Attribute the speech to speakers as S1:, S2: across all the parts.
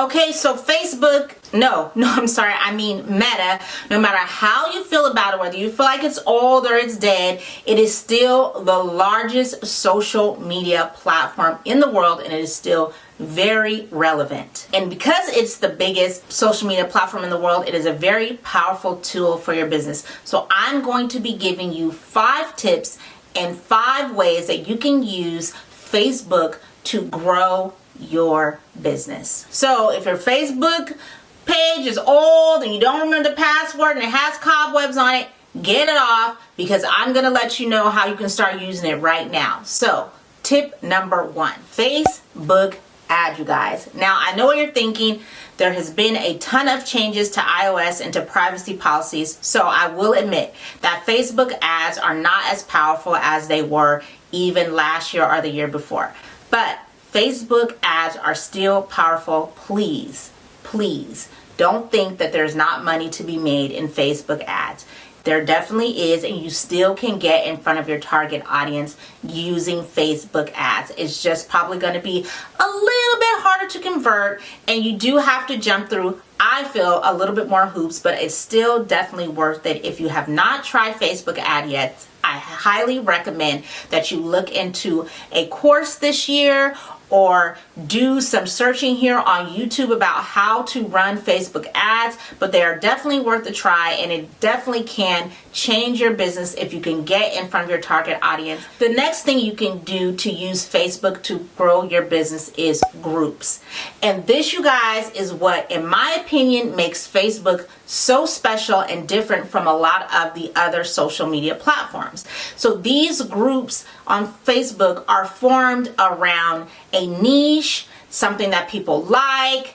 S1: Okay, so Facebook, I'm sorry, I mean Meta, no matter how you feel about it, whether you feel like it's old or it's dead, it is still the largest social media platform in the world, and it is still very relevant. And because it's the biggest social media platform in the world, it is a very powerful tool for your business. So I'm going to be giving you 5 tips and 5 ways that you can use Facebook to grow your business. So if your Facebook page is old and you don't remember the password and it has cobwebs on it, get it off, because I'm going to let you know how you can start using it right now. So tip number 1, Facebook ads, you guys. Now I know what you're thinking. There has been a ton of changes to iOS and to privacy policies, so I will admit that Facebook ads are not as powerful as they were even last year or the year before. But Facebook ads are still powerful. Please don't think that there's not money to be made in Facebook ads. There definitely is, and you still can get in front of your target audience using Facebook ads. It's just probably going to be a little bit harder to convert, and you do have to jump through, I feel, a little bit more hoops, but it's still definitely worth it. If you have not tried Facebook ad yet, I highly recommend that you look into a course this year or do some searching here on YouTube about how to run Facebook ads, but they are definitely worth a try, and it definitely can change your business if you can get in front of your target audience. The next thing you can do to use Facebook to grow your business is groups. And this, you guys, is what, in my opinion, makes Facebook so special and different from a lot of the other social media platforms. So these groups on Facebook are formed around a niche, something that people like.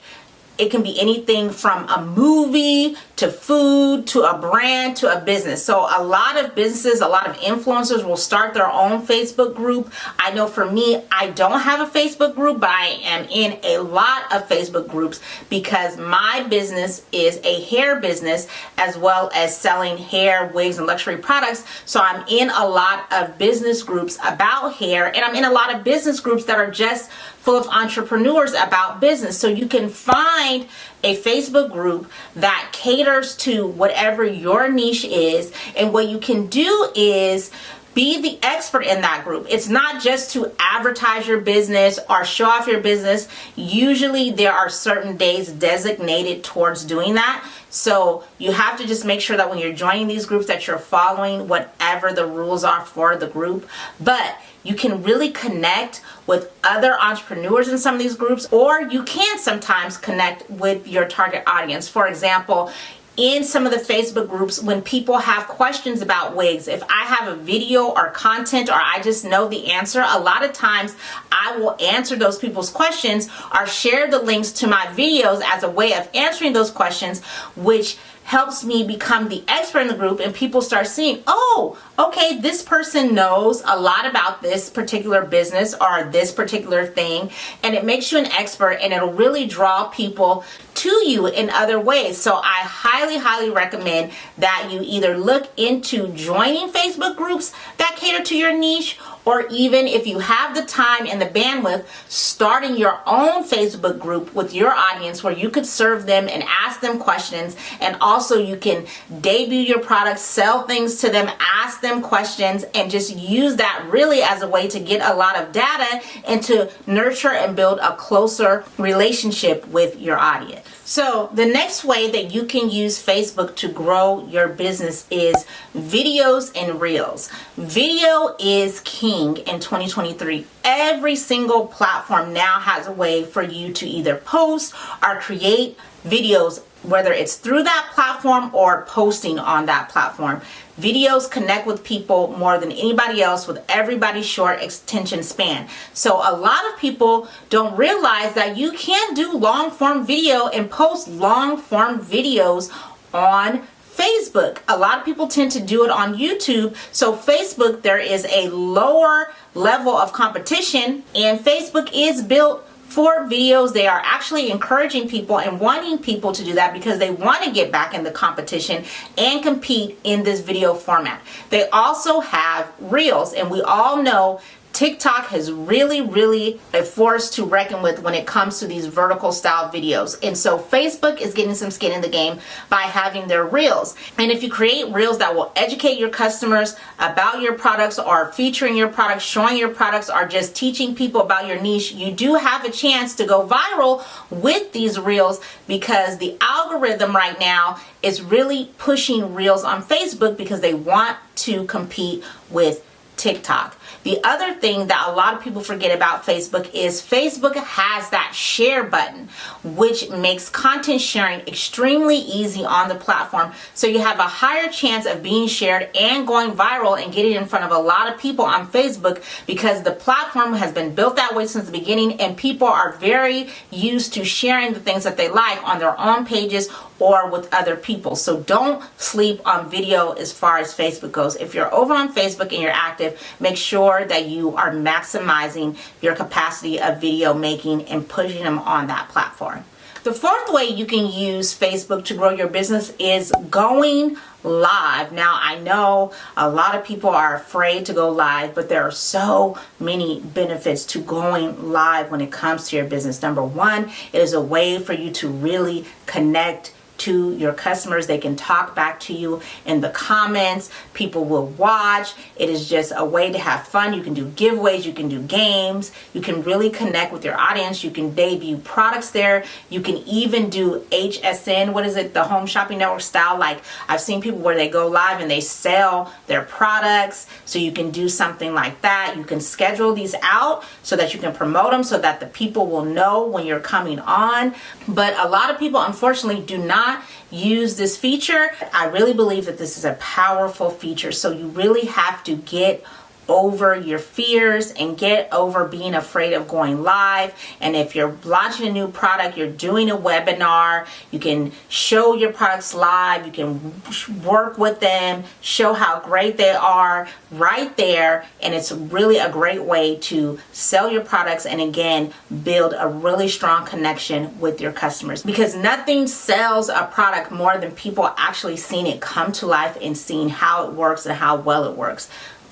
S1: It can be anything from a movie to food to a brand to a business. So a lot of businesses, a lot of influencers will start their own Facebook group. I know for me, I don't have a Facebook group, but I am in a lot of Facebook groups because my business is a hair business as well as selling hair, wigs, and luxury products. So I'm in a lot of business groups about hair, and I'm in a lot of business groups that are just full of entrepreneurs about business. So you can find a Facebook group that caters to whatever your niche is, and what you can do is be the expert in that group. It's not just to advertise your business or show off your business. Usually there are certain days designated towards doing that. So you have to just make sure that when you're joining these groups that you're following whatever the rules are for the group. But you can really connect with other entrepreneurs in some of these groups, or you can sometimes connect with your target audience. For example, in some of the Facebook groups, when people have questions about wigs, if I have a video or content or I just know the answer, a lot of times I will answer those people's questions or share the links to my videos as a way of answering those questions, which helps me become the expert in the group, and people start seeing, oh, okay, this person knows a lot about this particular business or this particular thing, and it makes you an expert, and it'll really draw people to you in other ways. So I highly recommend that you either look into joining Facebook groups that cater to your niche, or even if you have the time and the bandwidth, starting your own Facebook group with your audience where you could serve them and ask them questions, and also you can debut your products, sell things to them, ask them questions, and just use that really as a way to get a lot of data and to nurture and build a closer relationship with your audience. So the next way that you can use Facebook to grow your business is videos and reels. Video is king in 2023. Every single platform now has a way for you to either post or create videos, whether it's through that platform or posting on that platform. Videos connect with people more than anybody else, with everybody's short attention span. So a lot of people don't realize that you can do long form video and post long form videos on Facebook. A lot of people tend to do it on YouTube. So Facebook, there is a lower level of competition, and Facebook is built for videos. They are actually encouraging people and wanting people to do that because they want to get back in the competition and compete in this video format. They also have reels, and we all know TikTok has really a force to reckon with when it comes to these vertical style videos. And so Facebook is getting some skin in the game by having their reels. And if you create reels that will educate your customers about your products, or featuring your products, showing your products, or just teaching people about your niche, you do have a chance to go viral with these reels, because the algorithm right now is really pushing reels on Facebook because they want to compete with TikTok. The other thing that a lot of people forget about Facebook is Facebook has that share button, which makes content sharing extremely easy on the platform. So you have a higher chance of being shared and going viral and getting in front of a lot of people on Facebook, because the platform has been built that way since the beginning, and people are very used to sharing the things that they like on their own pages or with other people. So don't sleep on video as far as Facebook goes. If you're over on Facebook and you're active, make sure that you are maximizing your capacity of video making and pushing them on that platform. The fourth way you can use Facebook to grow your business is going live. Now, I know a lot of people are afraid to go live, but there are so many benefits to going live when it comes to your business. Number one, it is a way for you to really connect to your customers. They can talk back to you in the comments. People will watch. It is just a way to have fun. You can do giveaways. You can do games. You can really connect with your audience. You can debut products there. You can even do HSN, what is it, the Home Shopping Network style. Like, I've seen people where they go live and they sell their products. So you can do something like that. You can schedule these out so that you can promote them, so that the people will know when you're coming on. But a lot of people, unfortunately, do not use this feature. I really believe that this is a powerful feature. So you really have to get over your fears and get over being afraid of going live. And if you're launching a new product, you're doing a webinar, you can show your products live, you can work with them, show how great they are right there. And it's really a great way to sell your products and, again, build a really strong connection with your customers, because nothing sells a product more than people actually seeing it come to life and seeing how it works and how well it works.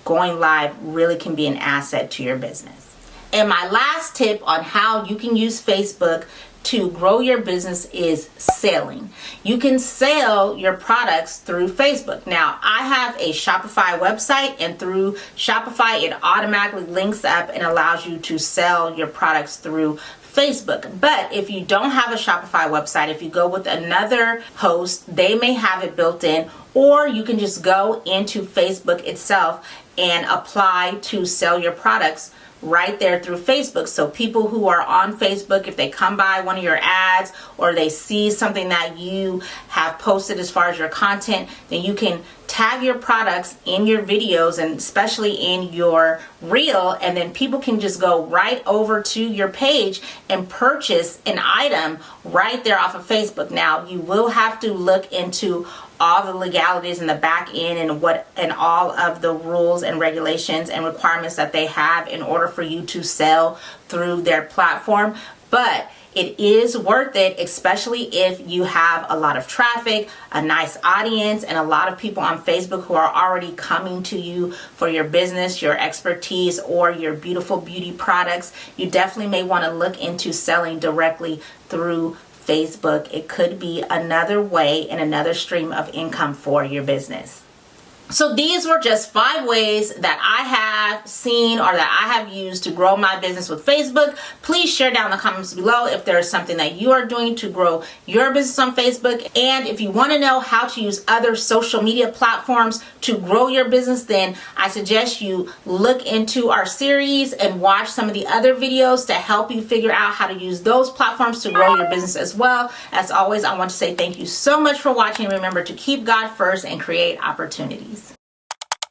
S1: Going live really can be an asset to your business. And my last tip on how you can use Facebook to grow your business is selling. You can sell your products through Facebook. Now, I have a Shopify website, and through Shopify, it automatically links up and allows you to sell your products through Facebook. But if you don't have a Shopify website, if you go with another host, they may have it built in, or you can just go into Facebook itself and apply to sell your products right there through Facebook. So people who are on Facebook, if they come by one of your ads or they see something that you have posted as far as your content, then you can tag your products in your videos, and especially in your reel, and then people can just go right over to your page and purchase an item right there off of Facebook. Now, you will have to look into all the legalities in the back end and all of the rules and regulations and requirements that they have in order for you to sell through their platform. But it is worth it, especially if you have a lot of traffic, a nice audience, and a lot of people on Facebook who are already coming to you for your business, your expertise, or your beautiful beauty products. You definitely may want to look into selling directly through Facebook. It could be another way and another stream of income for your business. So these were just 5 ways that I have seen or that I have used to grow my business with Facebook. Please share down in the comments below if there is something that you are doing to grow your business on Facebook. And if you want to know how to use other social media platforms to grow your business, then I suggest you look into our series and watch some of the other videos to help you figure out how to use those platforms to grow your business as well. As always, I want to say thank you so much for watching. Remember to keep God first and create opportunities.